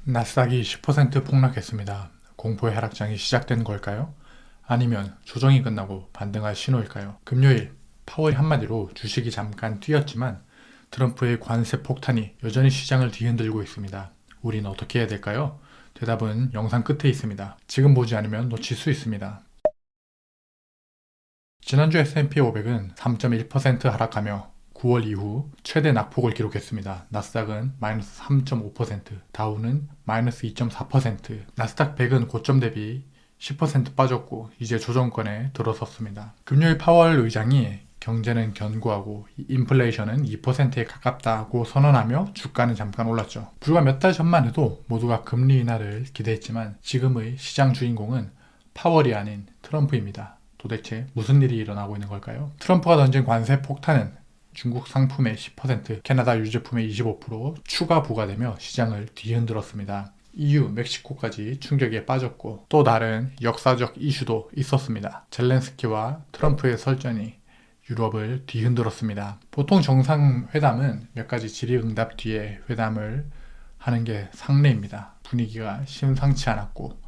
나스닥이 10% 폭락했습니다. 공포의 하락장이 시작된 걸까요? 아니면 조정이 끝나고 반등할 신호일까요? 금요일 파월이 한마디로 주식이 잠깐 뛰었지만 트럼프의 관세 폭탄이 여전히 시장을 뒤흔들고 있습니다. 우린 어떻게 해야 될까요? 대답은 영상 끝에 있습니다. 지금 보지 않으면 놓칠 수 있습니다. 지난주 S&P 500은 3.1% 하락하며 9월 이후 최대 낙폭을 기록했습니다. 나스닥은 마이너스 3.5%, 다우는 마이너스 2.4%, 나스닥 100은 고점 대비 10% 빠졌고 이제 조정권에 들어섰습니다. 금요일 파월 의장이 경제는 견고하고 인플레이션은 2%에 가깝다고 선언하며 주가는 잠깐 올랐죠. 불과 몇 달 전만 해도 모두가 금리 인하를 기대했지만 지금의 시장 주인공은 파월이 아닌 트럼프입니다. 도대체 무슨 일이 일어나고 있는 걸까요? 트럼프가 던진 관세 폭탄은 중국 상품의 10%, 캐나다 유제품의 25% 추가 부과되며 시장을 뒤흔들었습니다. EU, 멕시코까지 충격에 빠졌고 또 다른 역사적 이슈도 있었습니다. 젤렌스키와 트럼프의 설전이 유럽을 뒤흔들었습니다. 보통 정상회담은 몇 가지 질의응답 뒤에 회담을 하는 게 상례입니다. 분위기가 심상치 않았고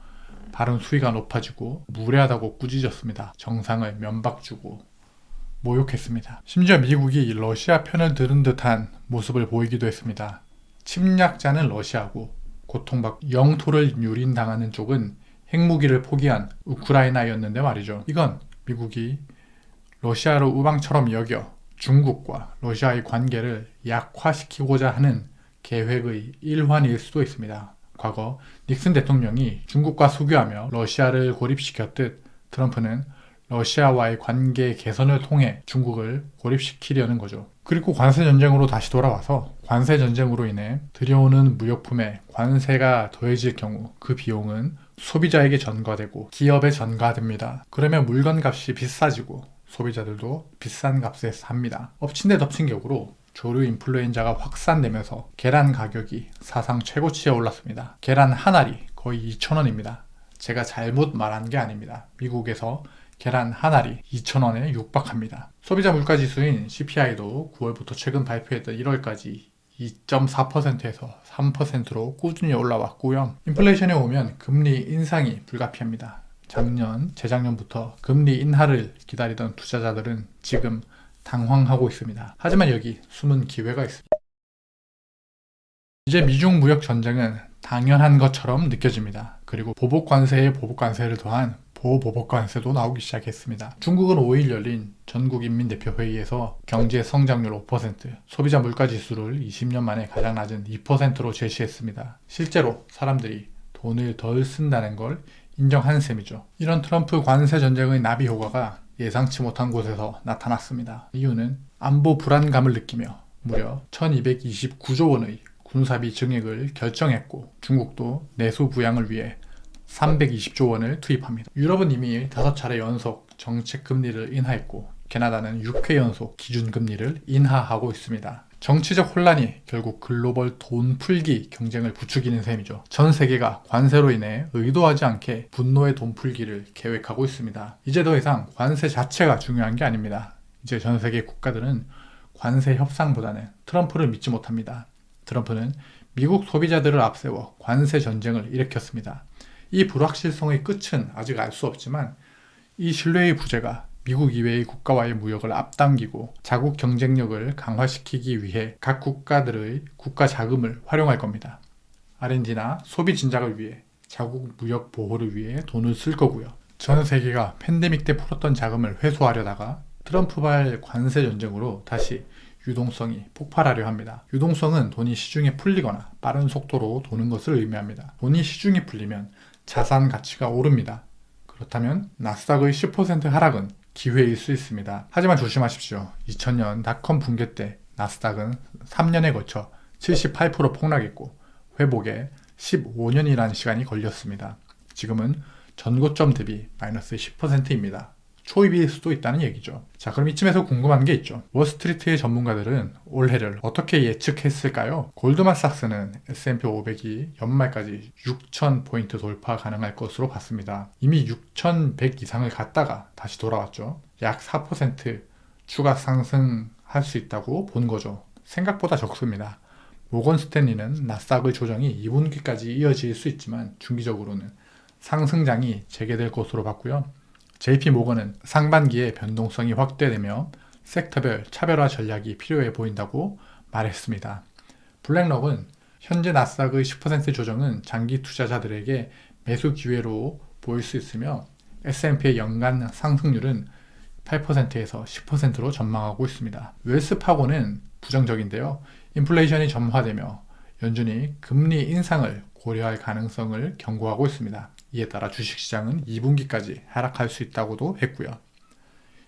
발언 수위가 높아지고 무례하다고 꾸짖었습니다. 정상을 면박주고 모욕했습니다. 심지어 미국이 러시아 편을 들은 듯한 모습을 보이기도 했습니다. 침략자는 러시아고 고통받고 영토를 유린당하는 쪽은 핵무기를 포기한 우크라이나였는데 말이죠. 이건 미국이 러시아를 우방처럼 여겨 중국과 러시아의 관계를 약화시키고자 하는 계획의 일환일 수도 있습니다. 과거 닉슨 대통령이 중국과 수교하며 러시아를 고립시켰듯 트럼프는 러시아와의 관계 개선을 통해 중국을 고립시키려는 거죠. 그리고 관세전쟁으로 다시 돌아와서 관세전쟁으로 인해 들여오는 무역품에 관세가 더해질 경우 그 비용은 소비자에게 전가되고 기업에 전가됩니다. 그러면 물건값이 비싸지고 소비자들도 비싼 값에 삽니다. 엎친 데 덮친 격으로 조류 인플루엔자가 확산되면서 계란 가격이 사상 최고치에 올랐습니다. 계란 한 알이 거의 2,000원입니다. 제가 잘못 말한 게 아닙니다. 미국에서 계란 한 알이 2,000원에 육박합니다. 소비자 물가지수인 CPI도 9월부터 최근 발표했던 1월까지 2.4%에서 3%로 꾸준히 올라왔고요. 인플레이션에 오면 금리 인상이 불가피합니다. 재작년부터 금리 인하를 기다리던 투자자들은 지금 당황하고 있습니다. 하지만 여기 숨은 기회가 있습니다. 이제 미중 무역 전쟁은 당연한 것처럼 느껴집니다. 그리고 보복 관세에 보복 관세를 더한 보복 관세도 나오기 시작했습니다. 중국은 5일 열린 전국인민대표회의에서 경제 성장률 5%, 소비자 물가지수를 20년 만에 가장 낮은 2%로 제시했습니다. 실제로 사람들이 돈을 덜 쓴다는 걸 인정한 셈이죠. 이런 트럼프 관세 전쟁의 나비 효과가 예상치 못한 곳에서 나타났습니다. 이유는 안보 불안감을 느끼며 무려 1229조 원의 군사비 증액을 결정했고 중국도 내수 부양을 위해 320조 원을 투입합니다. 유럽은 이미 5차례 연속 정책 금리를 인하했고 캐나다는 6회 연속 기준 금리를 인하하고 있습니다. 정치적 혼란이 결국 글로벌 돈 풀기 경쟁을 부추기는 셈이죠. 전 세계가 관세로 인해 의도하지 않게 분노의 돈 풀기를 계획하고 있습니다. 이제 더 이상 관세 자체가 중요한 게 아닙니다. 이제 전 세계 국가들은 관세 협상보다는 트럼프를 믿지 못합니다. 트럼프는 미국 소비자들을 앞세워 관세 전쟁을 일으켰습니다. 이 불확실성의 끝은 아직 알 수 없지만 이 신뢰의 부재가 미국 이외의 국가와의 무역을 앞당기고 자국 경쟁력을 강화시키기 위해 각 국가들의 국가 자금을 활용할 겁니다. R&D나 소비 진작을 위해 자국 무역 보호를 위해 돈을 쓸 거고요. 전 세계가 팬데믹 때 풀었던 자금을 회수하려다가 트럼프발 관세 전쟁으로 다시 유동성이 폭발하려 합니다. 유동성은 돈이 시중에 풀리거나 빠른 속도로 도는 것을 의미합니다. 돈이 시중에 풀리면 자산 가치가 오릅니다. 그렇다면 나스닥의 10% 하락은 기회일 수 있습니다. 하지만 조심하십시오. 2000년 닷컴 붕괴 때 나스닥은 3년에 걸쳐 78% 폭락했고 회복에 15년이라는 시간이 걸렸습니다. 지금은 전고점 대비 마이너스 10%입니다. 초입일 수도 있다는 얘기죠. 자, 그럼 이쯤에서 궁금한 게 있죠. 월스트리트의 전문가들은 올해를 어떻게 예측했을까요? 골드만삭스는 S&P 500이 연말까지 6,000포인트 돌파 가능할 것으로 봤습니다. 이미 6,100 이상을 갔다가 다시 돌아왔죠. 약 4% 추가 상승할 수 있다고 본 거죠. 생각보다 적습니다. 모건 스탠리는 나스닥의 조정이 2분기까지 이어질 수 있지만 중기적으로는 상승장이 재개될 것으로 봤고요. JP 모건은 상반기에 변동성이 확대되며 섹터별 차별화 전략이 필요해 보인다고 말했습니다. 블랙록은 현재 나스닥의 10% 조정은 장기 투자자들에게 매수 기회로 보일 수 있으며 S&P의 연간 상승률은 8%에서 10%로 전망하고 있습니다. 웰스파고는 부정적인데요. 인플레이션이 점화되며 연준이 금리 인상을 고려할 가능성을 경고하고 있습니다. 이에 따라 주식시장은 2분기까지 하락할 수 있다고도 했고요.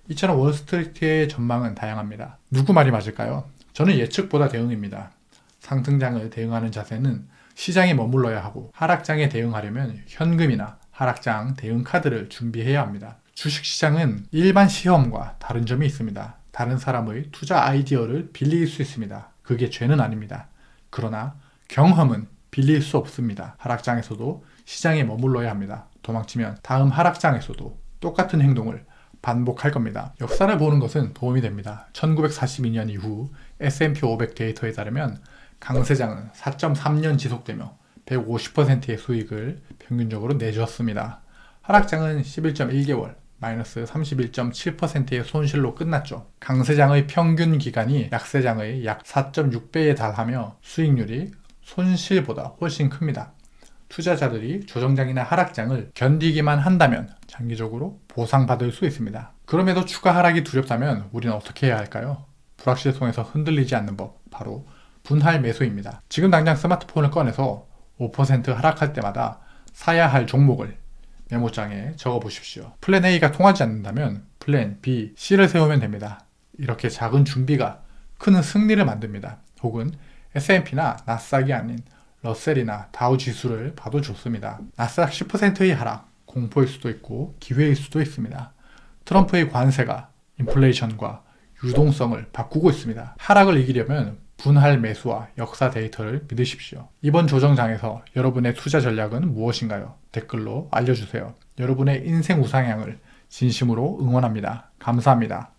이처럼 월스트리트의 전망은 다양합니다. 누구 말이 맞을까요? 저는 예측보다 대응입니다. 상승장을 대응하는 자세는 시장에 머물러야 하고 하락장에 대응하려면 현금이나 하락장 대응 카드를 준비해야 합니다. 주식시장은 일반 시험과 다른 점이 있습니다. 다른 사람의 투자 아이디어를 빌릴 수 있습니다. 그게 죄는 아닙니다. 그러나 경험은 빌릴 수 없습니다. 하락장에서도 시장에 머물러야 합니다. 도망치면 다음 하락장에서도 똑같은 행동을 반복할 겁니다. 역사를 보는 것은 도움이 됩니다. 1942년 이후 S&P 500 데이터에 따르면 강세장은 4.3년 지속되며 150%의 수익을 평균적으로 내주었습니다. 하락장은 11.1개월, 마이너스 31.7%의 손실로 끝났죠. 강세장의 평균 기간이 약세장의 약 4.6배에 달하며 수익률이 손실보다 훨씬 큽니다. 투자자들이 조정장이나 하락장을 견디기만 한다면 장기적으로 보상받을 수 있습니다. 그럼에도 추가 하락이 두렵다면 우리는 어떻게 해야 할까요? 불확실성에서 흔들리지 않는 법, 바로 분할 매수입니다. 지금 당장 스마트폰을 꺼내서 5% 하락할 때마다 사야 할 종목을 메모장에 적어 보십시오. 플랜 A가 통하지 않는다면 플랜 B, C를 세우면 됩니다. 이렇게 작은 준비가 큰 승리를 만듭니다. 혹은 S&P나 나스닥이 아닌 러셀이나 다우 지수를 봐도 좋습니다. 나스닥 10%의 하락, 공포일 수도 있고 기회일 수도 있습니다. 트럼프의 관세가 인플레이션과 유동성을 바꾸고 있습니다. 하락을 이기려면 분할 매수와 역사 데이터를 믿으십시오. 이번 조정장에서 여러분의 투자 전략은 무엇인가요? 댓글로 알려주세요. 여러분의 인생 우상향을 진심으로 응원합니다. 감사합니다.